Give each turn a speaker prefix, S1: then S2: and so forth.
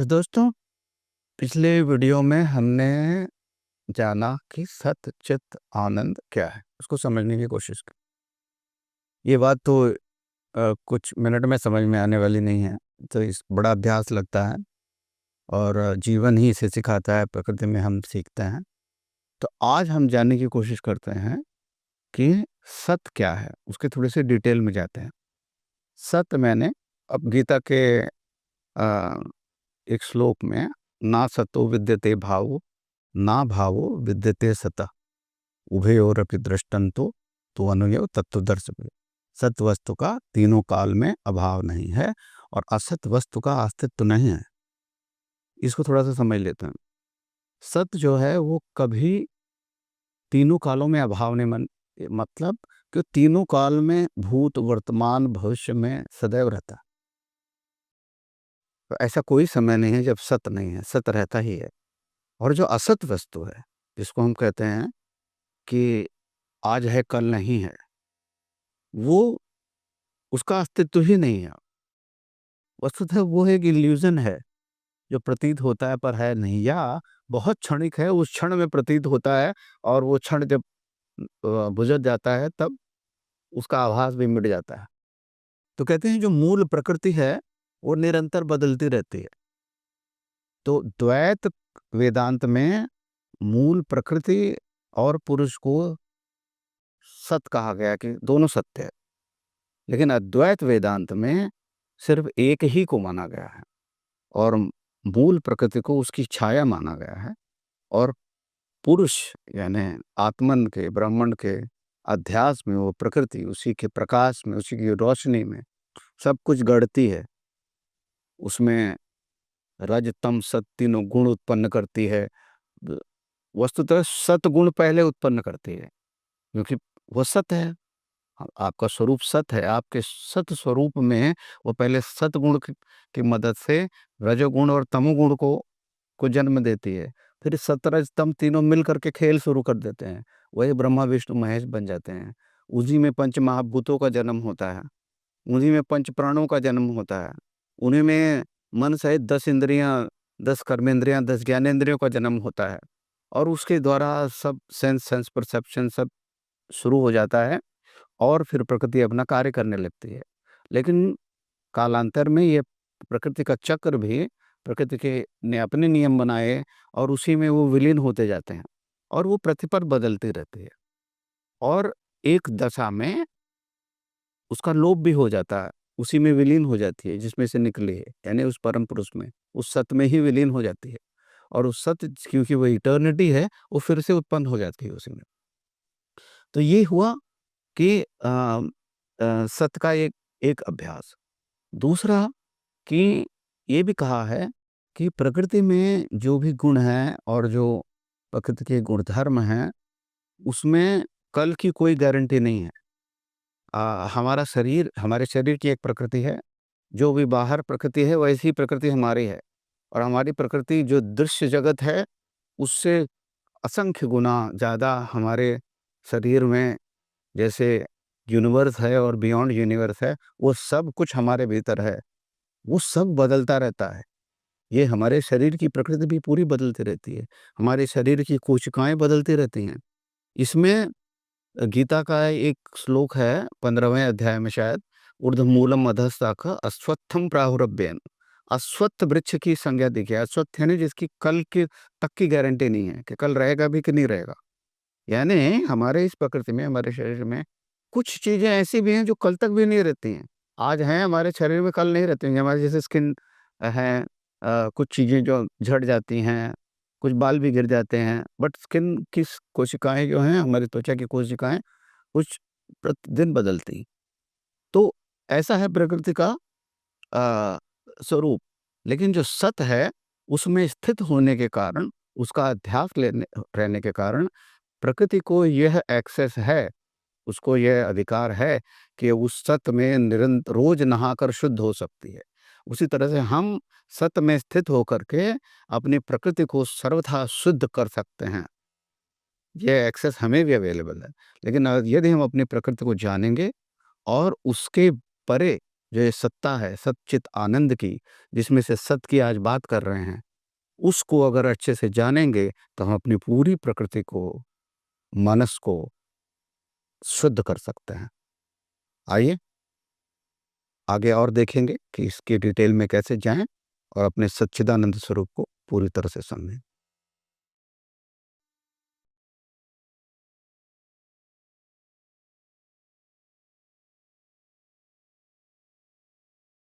S1: तो दोस्तों, पिछले वीडियो में हमने जाना कि सत चित आनंद क्या है, उसको समझने की कोशिश की। ये बात तो कुछ मिनट में समझ में आने वाली नहीं है, तो इस बड़ा अभ्यास लगता है और जीवन ही इसे सिखाता है, प्रकृति में हम सीखते हैं। तो आज हम जानने की कोशिश करते हैं कि सत क्या है, उसके थोड़े से डिटेल में जाते हैं। सत मैंने अब गीता के एक श्लोक में, ना सतो विद्यते भावो ना भावो विद्यते सतः उभयोरपि दृष्टंतो तो अनुयो तत्वदर्शी। सत वस्तु का तीनों काल में अभाव नहीं है और असत वस्तु का अस्तित्व नहीं है। इसको थोड़ा सा समझ लेते हैं। सत जो है वो कभी तीनों कालों में अभाव नहीं मतलब कि तीनों काल में भूत वर्तमान भविष्य में सदैव रहता है। तो ऐसा कोई समय नहीं है जब सत नहीं है, सत रहता ही है। और जो असत वस्तु है, जिसको हम कहते हैं कि आज है कल नहीं है, वो उसका अस्तित्व ही नहीं है। वस्तुतः वो एक इल्यूजन है जो प्रतीत होता है पर है नहीं, या बहुत क्षणिक है, उस क्षण में प्रतीत होता है और वो क्षण जब गुजर जाता है तब उसका आभास भी मिट जाता है। तो कहते हैं जो मूल प्रकृति है वो निरंतर बदलती रहती है। तो द्वैत वेदांत में मूल प्रकृति और पुरुष को सत कहा गया कि दोनों सत्य है, लेकिन अद्वैत वेदांत में सिर्फ एक ही को माना गया है और मूल प्रकृति को उसकी छाया माना गया है। और पुरुष यानी आत्मन के ब्राह्मण के अध्यास में वो प्रकृति उसी के प्रकाश में, उसी की रोशनी में सब कुछ गढ़ती है। उसमें रज तम सत तीनों गुण उत्पन्न करती है। वस्तुतः सतगुण पहले उत्पन्न करती है क्योंकि वो सत है। आपका स्वरूप सत है, आपके सत स्वरूप में वो पहले सतगुण की मदद से रजोगुण और तमोगुण को जन्म देती है। फिर सतरज तम तीनों मिल करके खेल शुरू कर देते हैं, वही ब्रह्मा विष्णु महेश बन जाते हैं। उसी में पंच महाभूतों का जन्म होता है, उन्हीं में पंच प्राणों का जन्म होता है, उन्हीं में मन सहित 10 इंद्रियां, 10 कर्मेंद्रियां, 10 ज्ञानेंद्रियों का जन्म होता है और उसके द्वारा सब सेंस परसेप्शन सब शुरू हो जाता है और फिर प्रकृति अपना कार्य करने लगती है। लेकिन कालांतर में ये प्रकृति का चक्र भी, प्रकृति के ने अपने नियम बनाए और उसी में वो विलीन होते जाते हैं और वो प्रतिपल बदलती रहती है और एक दशा में उसका लोप भी हो जाता है, उसी में विलीन हो जाती है जिसमें से निकली है, यानी उस परम पुरुष में, उस सत में ही विलीन हो जाती है और उस सत्य क्योंकि वो इटर्निटी है, वो फिर से उत्पन्न हो जाती है उसी में। तो ये हुआ कि सत का एक एक अभ्यास। दूसरा कि ये भी कहा है कि प्रकृति में जो भी गुण हैं और जो प्रकृति के गुणधर्म हैं, उसमें कल की कोई गारंटी नहीं है। हमारे शरीर की एक प्रकृति है, जो भी बाहर प्रकृति है वैसी ही प्रकृति हमारी है और हमारी प्रकृति जो दृश्य जगत है, उससे असंख्य गुना ज़्यादा हमारे शरीर में, जैसे यूनिवर्स है और बियॉन्ड यूनिवर्स है, वो सब कुछ हमारे भीतर है। वो सब बदलता रहता है। ये हमारे शरीर की प्रकृति भी पूरी बदलती रहती है। हमारे शरीर की कोशिकाएँ बदलती रहती हैं। इसमें गीता का एक श्लोक है 15वें अध्याय में शायद, ऊर्ध्वमूलम् अधःशाखा अश्वत्थं प्राहुरव्ययम्। अश्वत्थ वृक्ष की संज्ञा देखिए, अश्वत्थ यानी जिसकी कल की तक की गारंटी नहीं है कि कल रहेगा भी कि नहीं रहेगा। यानी हमारे इस प्रकृति में, हमारे शरीर में कुछ चीज़ें ऐसी भी हैं जो कल तक भी नहीं रहती हैं। आज हैं हमारे शरीर में, कल नहीं रहती हैं। हमारे जैसे स्किन है, कुछ चीज़ें जो झड़ जाती हैं, कुछ बाल भी गिर जाते हैं, बट स्किन की कोशिकाएँ जो हैं, हमारी त्वचा की कोशिकाएँ कुछ प्रतिदिन बदलती। तो ऐसा है प्रकृति का अ, स्वरूप। लेकिन जो सत है, उसमें स्थित होने के कारण, उसका अध्यास लेने रहने के कारण प्रकृति को यह एक्सेस है, उसको यह अधिकार है कि उस सत में रोज नहाकर शुद्ध हो सकती है। उसी तरह से हम सत में स्थित होकर के अपनी प्रकृति को सर्वथा शुद्ध कर सकते हैं। यह एक्सेस हमें भी अवेलेबल है। लेकिन यदि हम अपनी प्रकृति को जानेंगे और उसके परे जो ये सत्ता है सच्चित आनंद की, जिसमें से सत की आज बात कर रहे हैं, उसको अगर अच्छे से जानेंगे तो हम अपनी पूरी प्रकृति को, मनस को शुद्ध कर सकते हैं। आइए आगे और देखेंगे कि इसके डिटेल में कैसे जाएं और अपने सच्चिदानंद स्वरूप को पूरी तरह से समझें।